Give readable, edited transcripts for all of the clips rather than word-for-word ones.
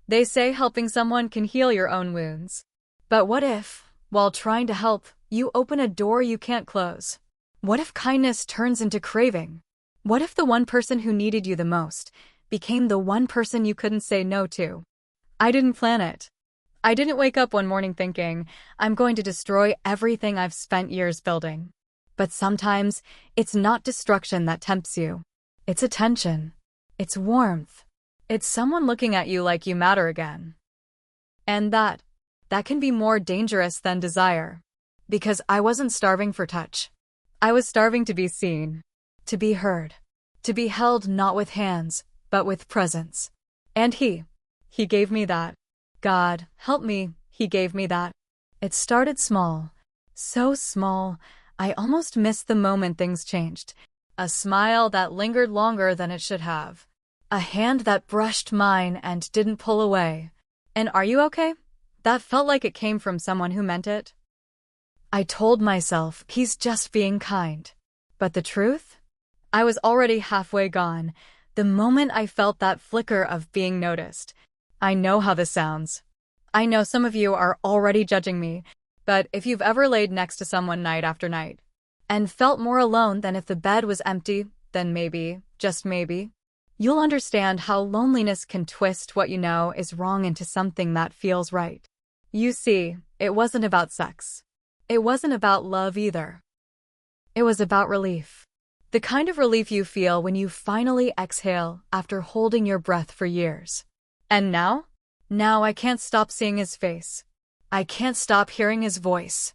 They say helping someone can heal your own wounds. But what if, while trying to help, you open a door you can't close? What if kindness turns into craving? What if the one person who needed you the most became the one person you couldn't say no to? I didn't plan it. I didn't wake up one morning thinking, I'm going to destroy everything I've spent years building. But sometimes, it's not destruction that tempts you. It's attention. It's warmth. It's someone looking at you like you matter again. And that can be more dangerous than desire. Because I wasn't starving for touch. I was starving to be seen, to be heard, to be held not with hands, but with presence. And he gave me that. God, help me, he gave me that. It started small, so small, I almost missed the moment things changed. A smile that lingered longer than it should have. A hand that brushed mine and didn't pull away. And are you okay? That felt like it came from someone who meant it. I told myself, he's just being kind. But the truth? I was already halfway gone, the moment I felt that flicker of being noticed. I know how this sounds. I know some of you are already judging me, but if you've ever laid next to someone night after night, and felt more alone than if the bed was empty, then maybe, just maybe, you'll understand how loneliness can twist what you know is wrong into something that feels right. You see, it wasn't about sex. It wasn't about love either. It was about relief. The kind of relief you feel when you finally exhale after holding your breath for years. And now? Now I can't stop seeing his face. I can't stop hearing his voice.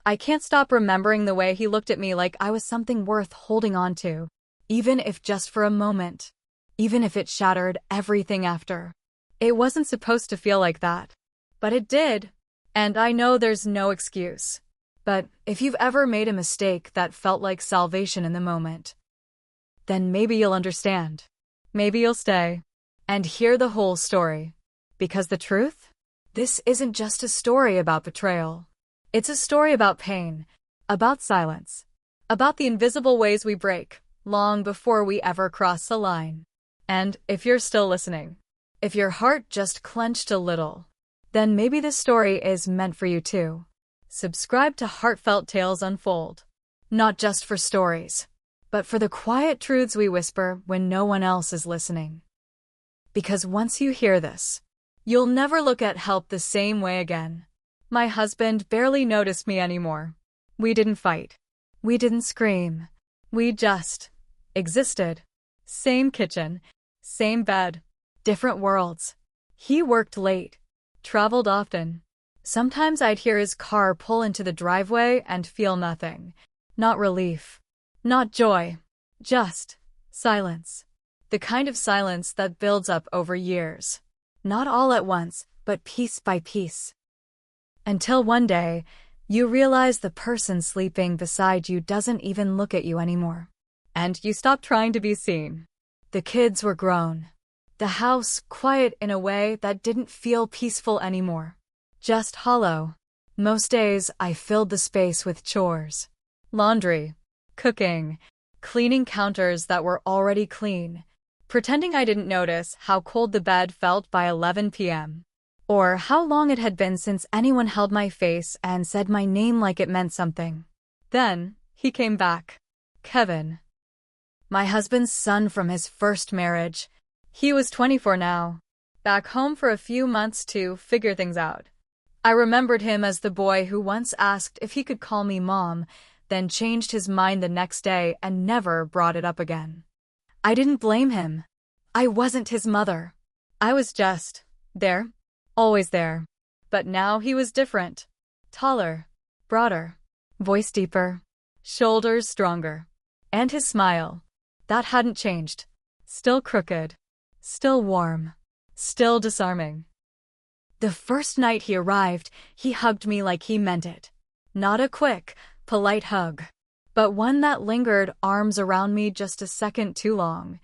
I can't stop remembering the way he looked at me like I was something worth holding on to, even if just for a moment, even if it shattered everything after. It wasn't supposed to feel like that, but it did, and I know there's no excuse. But if you've ever made a mistake that felt like salvation in the moment, then maybe you'll understand. Maybe you'll stay and hear the whole story. Because the truth? This isn't just a story about betrayal. It's a story about pain, about silence, about the invisible ways we break, long before we ever cross the line. And if you're still listening, if your heart just clenched a little, then maybe this story is meant for you too. Subscribe to Heartfelt Tales Unfold. Not just for stories, but for the quiet truths we whisper when no one else is listening. Because once you hear this, you'll never look at help the same way again. My husband barely noticed me anymore. We didn't fight. We didn't scream. We just existed. Same kitchen, same bed, different worlds. He worked late, traveled often. Sometimes I'd hear his car pull into the driveway and feel nothing. Not relief. Not joy. Just silence. The kind of silence that builds up over years. Not all at once, but piece by piece. Until one day, you realize the person sleeping beside you doesn't even look at you anymore. And you stop trying to be seen. The kids were grown. The house quiet in a way that didn't feel peaceful anymore. Just hollow. Most days, I filled the space with chores. Laundry, cooking, cleaning counters that were already clean, pretending I didn't notice how cold the bed felt by 11 p.m. Or how long it had been since anyone held my face and said my name like it meant something. Then, he came back. Kevin. My husband's son from his first marriage. He was 24 now. Back home for a few months to figure things out. I remembered him as the boy who once asked if he could call me Mom, then changed his mind the next day and never brought it up again. I didn't blame him. I wasn't his mother. I was just there, always there. But now he was different. Taller, broader, voice deeper, shoulders stronger. And his smile, that hadn't changed. Still crooked, still warm, still disarming. The first night he arrived, he hugged me like he meant it. Not a quick, polite hug, but one that lingered, arms around me just a second too long.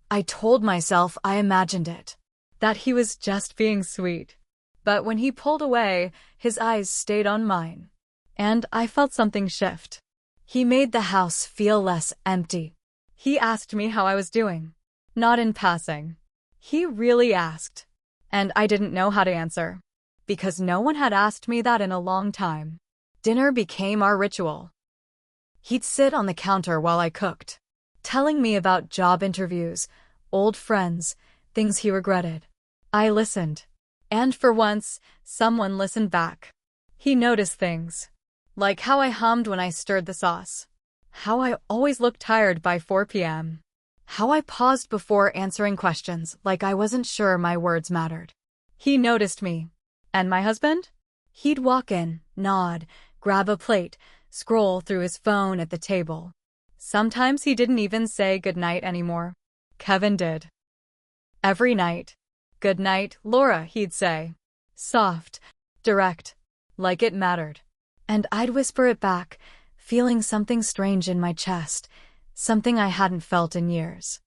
I told myself I imagined it, that he was just being sweet. But when he pulled away, his eyes stayed on mine. And I felt something shift. He made the house feel less empty. He asked me how I was doing. Not in passing. He really asked. And I didn't know how to answer. Because no one had asked me that in a long time. Dinner became our ritual. He'd sit on the counter while I cooked, telling me about job interviews, old friends, things he regretted. I listened. And for once, someone listened back. He noticed things. Like how I hummed when I stirred the sauce. How I always looked tired by 4 p.m. How I paused before answering questions like I wasn't sure my words mattered. He noticed me. And my husband? He'd walk in, nod, grab a plate, scroll through his phone at the table. Sometimes he didn't even say goodnight anymore. Kevin did. Every night. "Good night, Laura," he'd say. Soft, direct, like it mattered. And I'd whisper it back, feeling something strange in my chest, something I hadn't felt in years.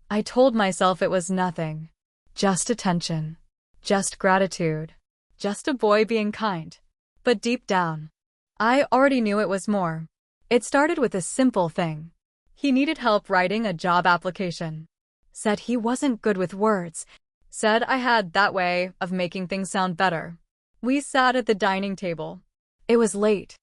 I told myself it was nothing. Just attention. Just gratitude. Just a boy being kind. But deep down, I already knew it was more. It started with a simple thing. He needed help writing a job application. Said he wasn't good with words. Said I had that way of making things sound better. We sat at the dining table. It was late.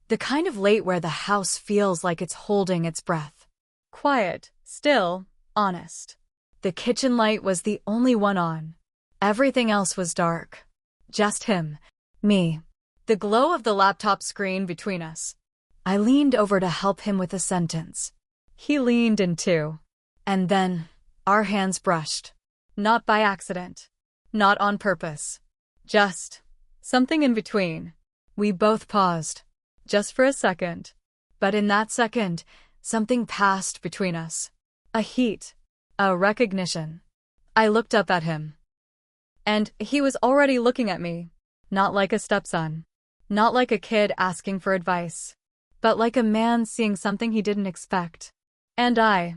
The kind of late where the house feels like it's holding its breath. Quiet, still, honest. The kitchen light was the only one on. Everything else was dark. Just him, me, the glow of the laptop screen between us. I leaned over to help him with a sentence. He leaned in too. And then, our hands brushed. Not by accident. Not on purpose. Just something in between. We both paused. Just for a second. But in that second, something passed between us. A heat. A recognition. I looked up at him. And he was already looking at me. Not like a stepson. Not like a kid asking for advice. But like a man seeing something he didn't expect. And I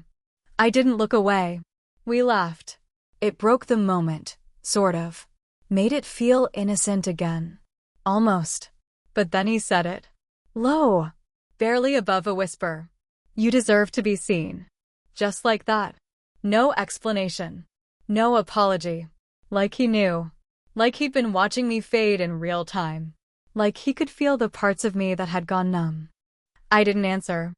didn't look away. We laughed. It broke the moment, sort of. Made it feel innocent again. Almost. But then he said it. Low. Barely above a whisper. "You deserve to be seen." Just like that. No explanation. No apology. Like he knew. Like he'd been watching me fade in real time. Like he could feel the parts of me that had gone numb. I didn't answer.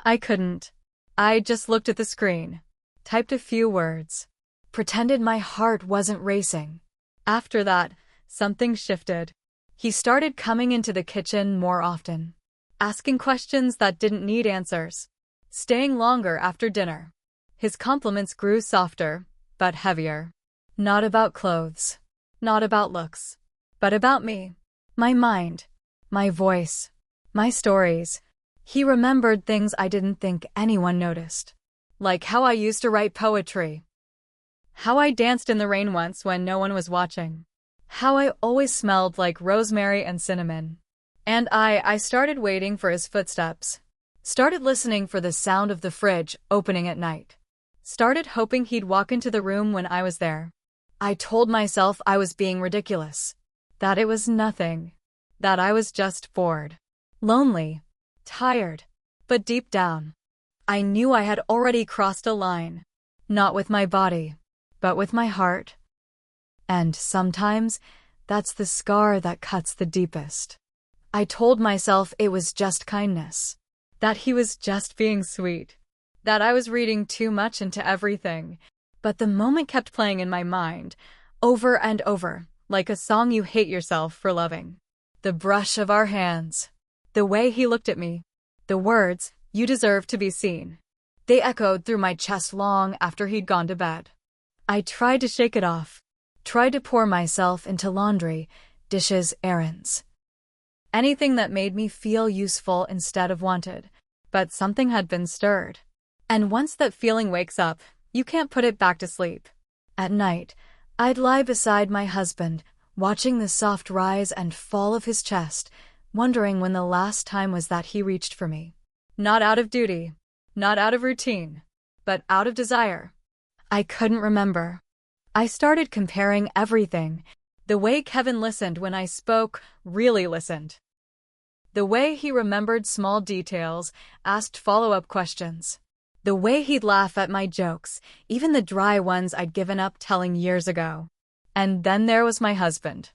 I couldn't. I just looked at the screen. Typed a few words. Pretended my heart wasn't racing. After that, something shifted. He started coming into the kitchen more often. Asking questions that didn't need answers. Staying longer after dinner. His compliments grew softer, but heavier. Not about clothes. Not about looks. But about me. My mind. My voice. My stories. He remembered things I didn't think anyone noticed. Like how I used to write poetry. How I danced in the rain once when no one was watching. How I always smelled like rosemary and cinnamon. And I started waiting for his footsteps. Started listening for the sound of the fridge opening at night. Started hoping he'd walk into the room when I was there. I told myself I was being ridiculous. That it was nothing. That I was just bored. Lonely. Tired. But deep down, I knew I had already crossed a line. Not with my body, but with my heart. And sometimes, that's the scar that cuts the deepest. I told myself it was just kindness. That he was just being sweet. That I was reading too much into everything. But the moment kept playing in my mind, over and over, like a song you hate yourself for loving. The brush of our hands. The way he looked at me. The words, "You deserve to be seen." They echoed through my chest long after he'd gone to bed. I tried to shake it off. Tried to pour myself into laundry, dishes, errands. Anything that made me feel useful instead of wanted. But something had been stirred. And once that feeling wakes up, you can't put it back to sleep. At night, I'd lie beside my husband, watching the soft rise and fall of his chest, wondering when the last time was that he reached for me. Not out of duty. Not out of routine. But out of desire. I couldn't remember. I started comparing everything. The way Kevin listened when I spoke, really listened. The way he remembered small details, asked follow-up questions. The way he'd laugh at my jokes, even the dry ones I'd given up telling years ago. And then there was my husband.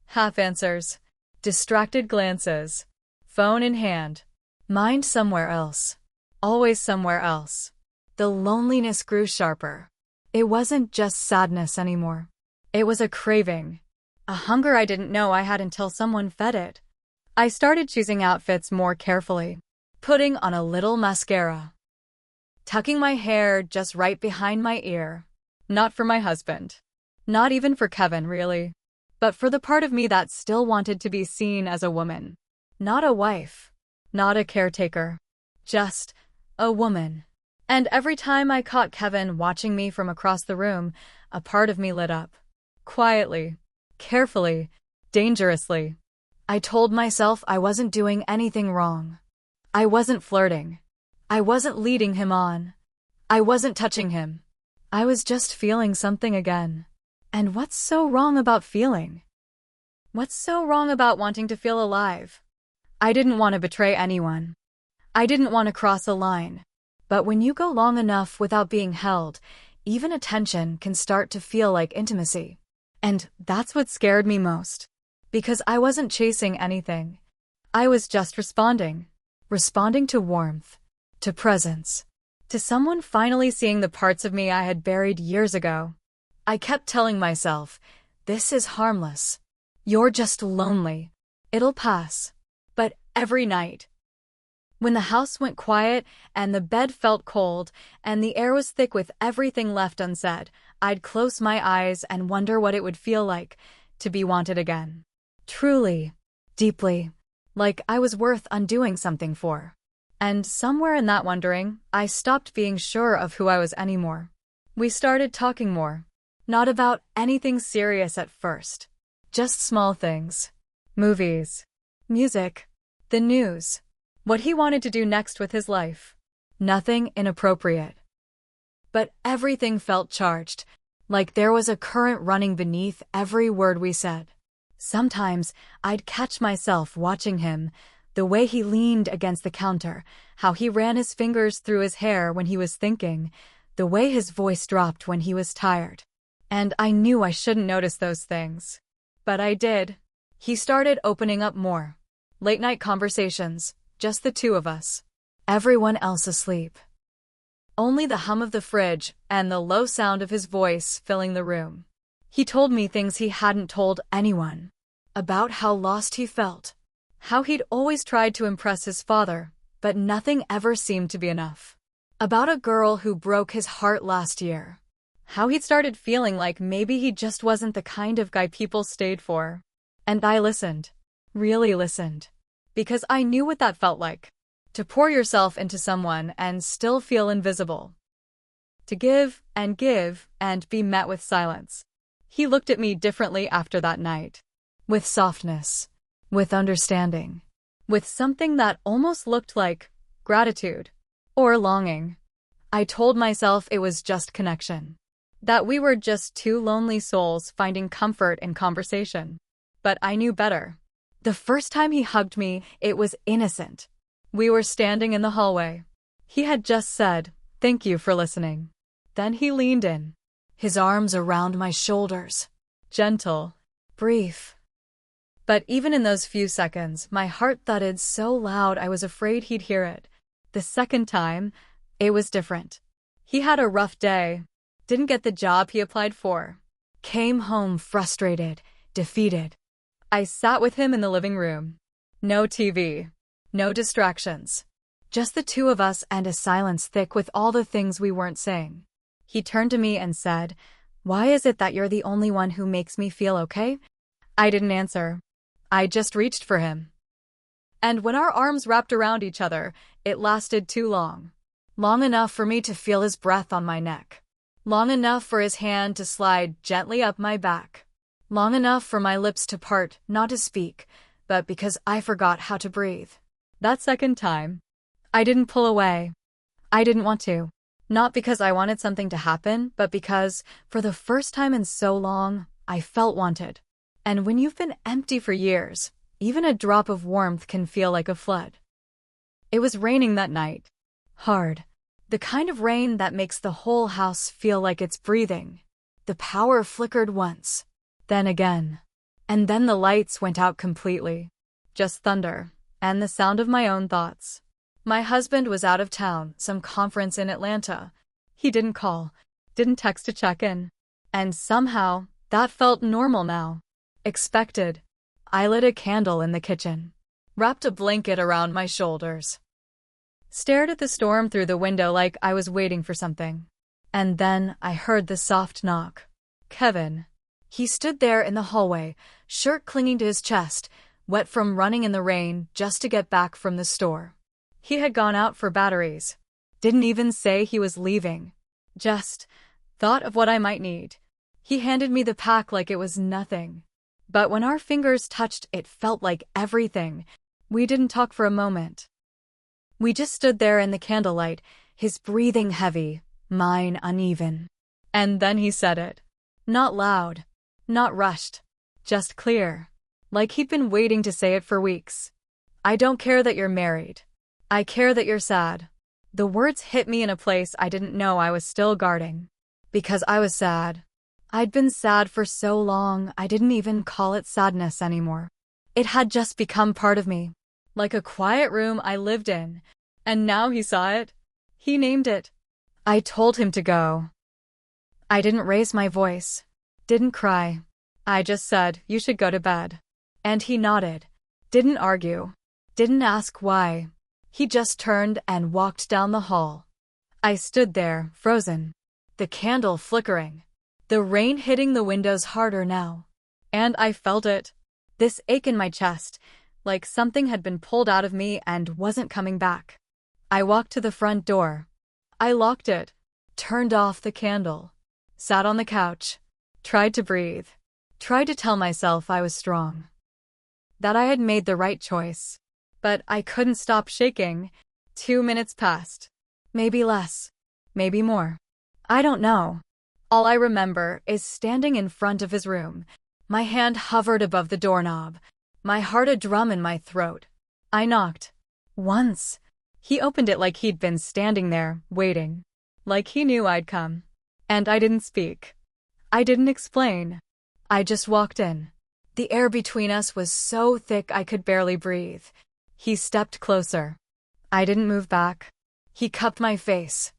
Half answers, distracted glances, phone in hand, mind somewhere else, always somewhere else. The loneliness grew sharper. It wasn't just sadness anymore. It was a craving, a hunger I didn't know I had until someone fed it. I started choosing outfits more carefully, putting on a little mascara, tucking my hair just right behind my ear. Not for my husband. Not even for Kevin, really. But for the part of me that still wanted to be seen as a woman. Not a wife. Not a caretaker. Just a woman. And every time I caught Kevin watching me from across the room, a part of me lit up. Quietly. Carefully. Dangerously. I told myself I wasn't doing anything wrong. I wasn't flirting. I wasn't leading him on. I wasn't touching him. I was just feeling something again. And what's so wrong about feeling? What's so wrong about wanting to feel alive? I didn't want to betray anyone. I didn't want to cross a line. But when you go long enough without being held, even attention can start to feel like intimacy. And that's what scared me most. Because I wasn't chasing anything. I was just responding. Responding to warmth. To presence. To someone finally seeing the parts of me I had buried years ago. I kept telling myself, this is harmless. You're just lonely. It'll pass. But every night, when the house went quiet and the bed felt cold and the air was thick with everything left unsaid, I'd close my eyes and wonder what it would feel like to be wanted again. Truly, deeply, like I was worth undoing something for. And somewhere in that wondering, I stopped being sure of who I was anymore. We started talking more. Not about anything serious at first. Just small things. Movies. Music. The news. What he wanted to do next with his life. Nothing inappropriate. But everything felt charged, like there was a current running beneath every word we said. Sometimes I'd catch myself watching him, the way he leaned against the counter, how he ran his fingers through his hair when he was thinking, the way his voice dropped when he was tired. And I knew I shouldn't notice those things. But I did. He started opening up more. Late-night conversations, just the two of us. Everyone else asleep. Only the hum of the fridge and the low sound of his voice filling the room. He told me things he hadn't told anyone. About how lost he felt. How he'd always tried to impress his father, but nothing ever seemed to be enough. About a girl who broke his heart last year. How he'd started feeling like maybe he just wasn't the kind of guy people stayed for. And I listened. Really listened. Because I knew what that felt like. To pour yourself into someone and still feel invisible. To give and be met with silence. He looked at me differently after that night. With softness. With understanding. With something that almost looked like gratitude. Or longing. I told myself it was just connection. That we were just two lonely souls finding comfort in conversation. But I knew better. The first time he hugged me, it was innocent. We were standing in the hallway. He had just said, "Thank you for listening." Then he leaned in. His arms around my shoulders. Gentle. Brief. But even in those few seconds, my heart thudded so loud I was afraid he'd hear it. The second time, it was different. He had a rough day. Didn't get the job he applied for. Came home frustrated, defeated. I sat with him in the living room. No TV. No distractions. Just the two of us and a silence thick with all the things we weren't saying. He turned to me and said, "Why is it that you're the only one who makes me feel okay?" I didn't answer. I just reached for him. And when our arms wrapped around each other, it lasted too long. Long enough for me to feel his breath on my neck. Long enough for his hand to slide gently up my back. Long enough for my lips to part, not to speak, but because I forgot how to breathe. That second time, I didn't pull away. I didn't want to. Not because I wanted something to happen, but because, for the first time in so long, I felt wanted. And when you've been empty for years, even a drop of warmth can feel like a flood. It was raining that night. Hard. The kind of rain that makes the whole house feel like it's breathing. The power flickered once. then again. And then the lights went out completely. Just thunder, and the sound of my own thoughts. My husband was out of town, some conference in Atlanta. He didn't call, didn't text to check in. And somehow, that felt normal now. Expected. I lit a candle in the kitchen, wrapped a blanket around my shoulders, stared at the storm through the window like I was waiting for something. And then I heard the soft knock. Kevin. He stood there in the hallway, shirt clinging to his chest, wet from running in the rain just to get back from the store. He had gone out for batteries. Didn't even say he was leaving. Just thought of what I might need. He handed me the pack like it was nothing. But when our fingers touched, it felt like everything. We didn't talk for a moment. We just stood there in the candlelight, his breathing heavy, mine uneven. And then he said it. Not loud, not rushed, just clear. Like he'd been waiting to say it for weeks. I don't care that you're married. I care that you're sad. The words hit me in a place I didn't know I was still guarding. Because I was sad. I'd been sad for so long, I didn't even call it sadness anymore. It had just become part of me. Like a quiet room I lived in. And now he saw it. He named it. I told him to go. I didn't raise my voice. Didn't cry. I just said, you should go to bed. And he nodded. Didn't argue. Didn't ask why. He just turned and walked down the hall. I stood there, frozen. The candle flickering. The rain hitting the windows harder now. And I felt it. This ache in my chest, like something had been pulled out of me and wasn't coming back. I walked to the front door. I locked it, turned off the candle, sat on the couch, tried to breathe, tried to tell myself I was strong, that I had made the right choice. But I couldn't stop shaking. 2 minutes passed. Maybe less. Maybe more. I don't know. All I remember is standing in front of his room. My hand hovered above the doorknob, my heart a drum in my throat. I knocked. Once. He opened it like he'd been standing there, waiting. Like he knew I'd come. And I didn't speak. I didn't explain. I just walked in. The air between us was so thick I could barely breathe. He stepped closer. I didn't move back. He cupped my face.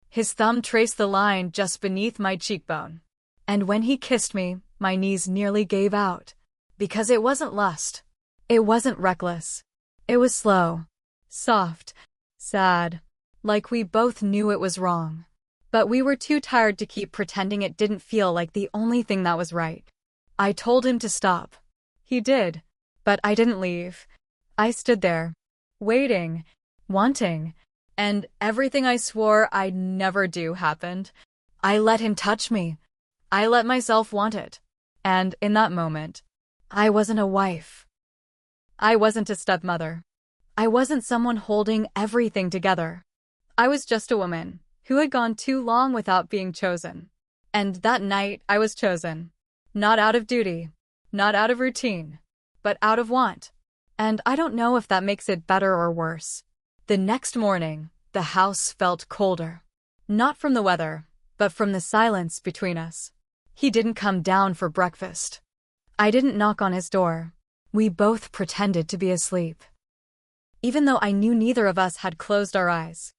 His thumb traced the line just beneath my cheekbone. And when he kissed me, my knees nearly gave out. Because it wasn't lust. It wasn't reckless. It was slow. Soft. Sad. Like we both knew it was wrong. But we were too tired to keep pretending it didn't feel like the only thing that was right. I told him to stop. He did. But I didn't leave. I stood there. Waiting. Wanting. And everything I swore I'd never do happened. I let him touch me. I let myself want it. And in that moment, I wasn't a wife. I wasn't a stepmother. I wasn't someone holding everything together. I was just a woman who had gone too long without being chosen. And that night I was chosen. Not out of duty, not out of routine, but out of want. And I don't know if that makes it better or worse. The next morning, the house felt colder. Not from the weather, but from the silence between us. He didn't come down for breakfast. I didn't knock on his door. We both pretended to be asleep. Even though I knew neither of us had closed our eyes.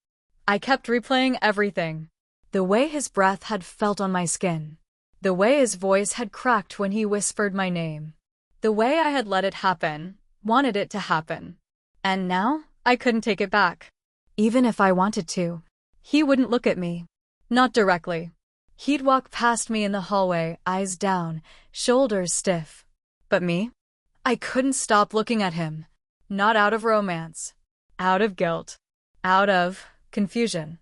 I kept replaying everything. The way his breath had felt on my skin. The way his voice had cracked when he whispered my name. The way I had let it happen, wanted it to happen. And now, I couldn't take it back. Even if I wanted to. He wouldn't look at me. Not directly. He'd walk past me in the hallway, eyes down, shoulders stiff. But me? I couldn't stop looking at him. Not out of romance. Out of guilt. Out of confusion.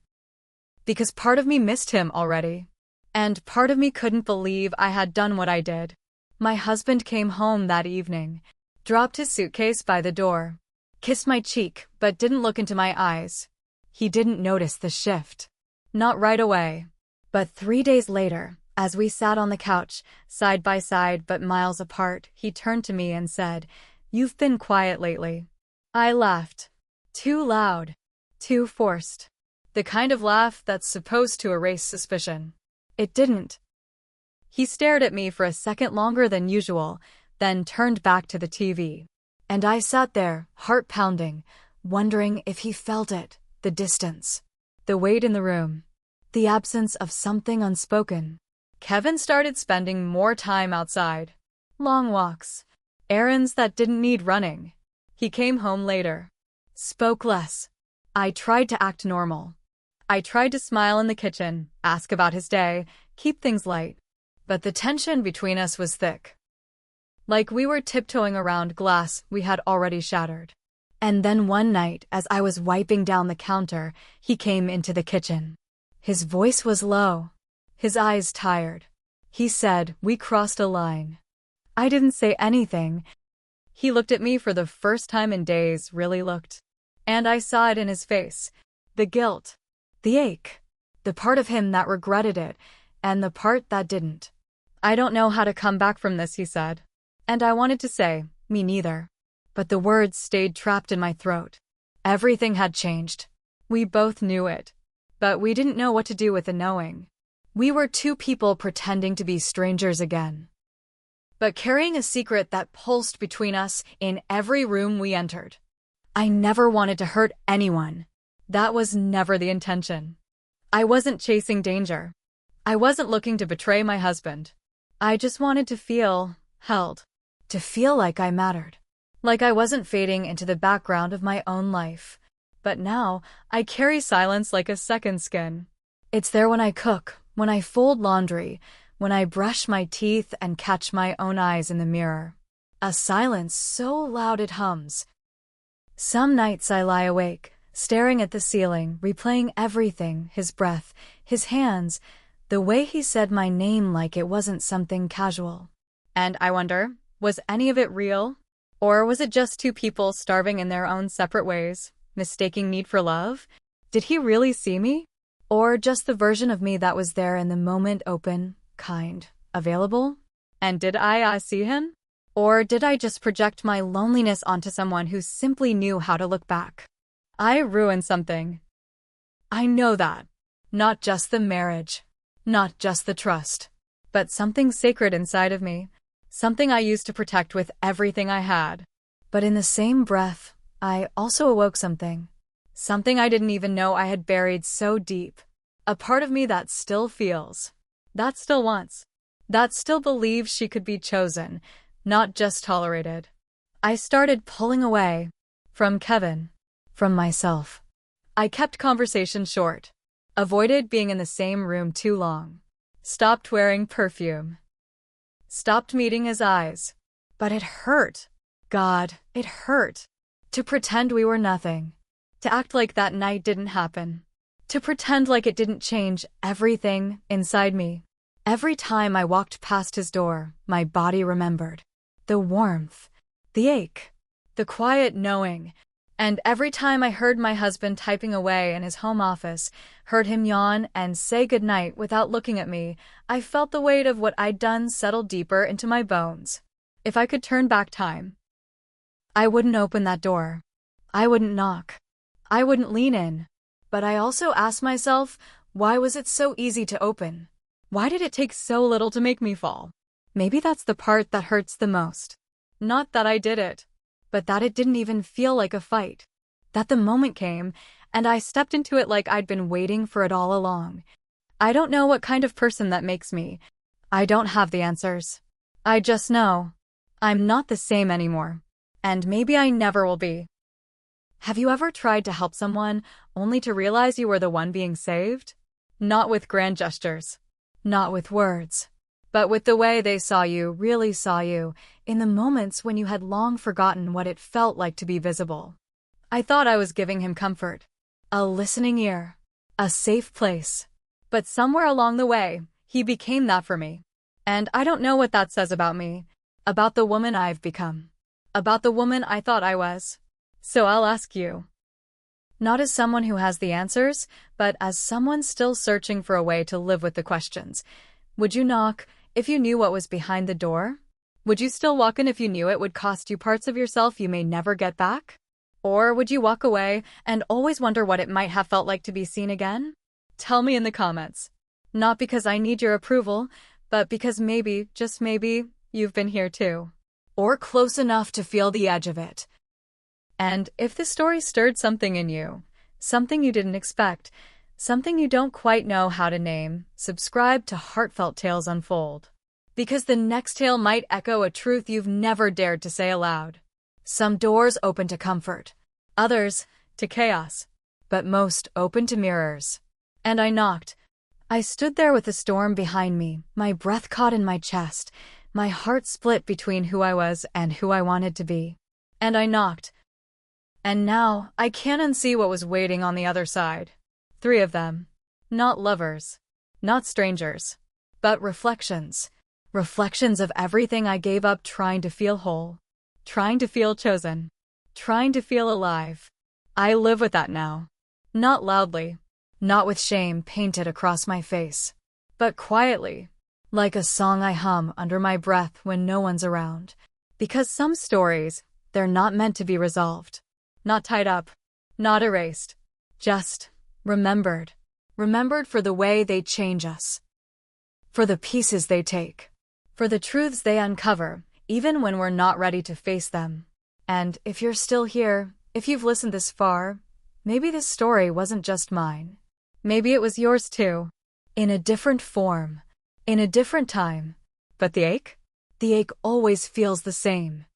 Because part of me missed him already. And part of me couldn't believe I had done what I did. My husband came home that evening, dropped his suitcase by the door, kissed my cheek but didn't look into my eyes. He didn't notice the shift. Not right away. But 3 days later, as we sat on the couch, side by side but miles apart, he turned to me and said, "You've been quiet lately." I laughed. Too loud. Too forced. The kind of laugh that's supposed to erase suspicion. It didn't. He stared at me for a second longer than usual, then turned back to the TV. And I sat there, heart pounding, wondering if he felt it, the distance, the weight in the room, the absence of something unspoken. Kevin started spending more time outside. Long walks, errands that didn't need running. He came home later, spoke less. I tried to act normal. I tried to smile in the kitchen, ask about his day, keep things light. But the tension between us was thick. Like we were tiptoeing around glass we had already shattered. And then one night, as I was wiping down the counter, he came into the kitchen. His voice was low, his eyes tired. He said, "We crossed a line." I didn't say anything. He looked at me for the first time in days, really looked. And I saw it in his face. The guilt, the ache, the part of him that regretted it, and the part that didn't. "I don't know how to come back from this," he said. And I wanted to say, "Me neither." But the words stayed trapped in my throat. Everything had changed. We both knew it. But we didn't know what to do with the knowing. We were two people pretending to be strangers again, but carrying a secret that pulsed between us in every room we entered. I never wanted to hurt anyone. That was never the intention. I wasn't chasing danger. I wasn't looking to betray my husband. I just wanted to feel held, to feel like I mattered, like I wasn't fading into the background of my own life. But now, I carry silence like a second skin. It's there when I cook, when I fold laundry, when I brush my teeth and catch my own eyes in the mirror. A silence so loud it hums. Some nights I lie awake, staring at the ceiling, replaying everything, his breath, his hands, the way he said my name like it wasn't something casual. And I wonder, was any of it real? Or was it just two people starving in their own separate ways, mistaking need for love? Did he really see me? Or just the version of me that was there in the moment, open, kind, available? And did I see him? Or did I just project my loneliness onto someone who simply knew how to look back? I ruined something. I know that. Not just the marriage. Not just the trust. But something sacred inside of me. Something I used to protect with everything I had. But in the same breath, I also awoke something. Something I didn't even know I had buried so deep. A part of me that still feels, that still wants, that still believes she could be chosen, not just tolerated. I started pulling away. From Kevin. From myself. I kept conversations short. Avoided being in the same room too long. Stopped wearing perfume. Stopped meeting his eyes. But it hurt. God, it hurt. To pretend we were nothing. To act like that night didn't happen. To pretend like it didn't change everything inside me. Every time I walked past his door, my body remembered. The warmth, the ache, the quiet knowing. And every time I heard my husband typing away in his home office, heard him yawn and say goodnight without looking at me, I felt the weight of what I'd done settle deeper into my bones. If I could turn back time, I wouldn't open that door. I wouldn't knock. I wouldn't lean in. But I also asked myself, why was it so easy to open? Why did it take so little to make me fall? Maybe that's the part that hurts the most. Not that I did it, but that it didn't even feel like a fight. That the moment came, and I stepped into it like I'd been waiting for it all along. I don't know what kind of person that makes me. I don't have the answers. I just know I'm not the same anymore. And maybe I never will be. Have you ever tried to help someone only to realize you were the one being saved? Not with grand gestures. Not with words. But with the way they saw you, really saw you, in the moments when you had long forgotten what it felt like to be visible. I thought I was giving him comfort. A listening ear. A safe place. But somewhere along the way, he became that for me. And I don't know what that says about me. About the woman I've become. About the woman I thought I was. So I'll ask you. Not as someone who has the answers, but as someone still searching for a way to live with the questions. Would you knock if you knew what was behind the door? Would you still walk in if you knew it would cost you parts of yourself you may never get back? Or would you walk away and always wonder what it might have felt like to be seen again? Tell me in the comments. Not because I need your approval, but because maybe, just maybe, you've been here too. Or close enough to feel the edge of it. And if this story stirred something in you, something you didn't expect, something you don't quite know how to name, subscribe to Heartfelt Tales Unfold. Because the next tale might echo a truth you've never dared to say aloud. Some doors open to comfort, others to chaos, but most open to mirrors. And I knocked. I stood there with the storm behind me, my breath caught in my chest, my heart split between who I was and who I wanted to be. And I knocked. And now, I can't unsee what was waiting on the other side. 3 of them. Not lovers. Not strangers. But reflections. Reflections of everything I gave up trying to feel whole. Trying to feel chosen. Trying to feel alive. I live with that now. Not loudly. Not with shame painted across my face. But quietly. Like a song I hum under my breath when no one's around. Because some stories, they're not meant to be resolved. Not tied up. Not erased. Just remembered. Remembered for the way they change us. For the pieces they take. For the truths they uncover, even when we're not ready to face them. And if you're still here, if you've listened this far, maybe this story wasn't just mine. Maybe it was yours too. In a different form. In a different time. But the ache? The ache always feels the same.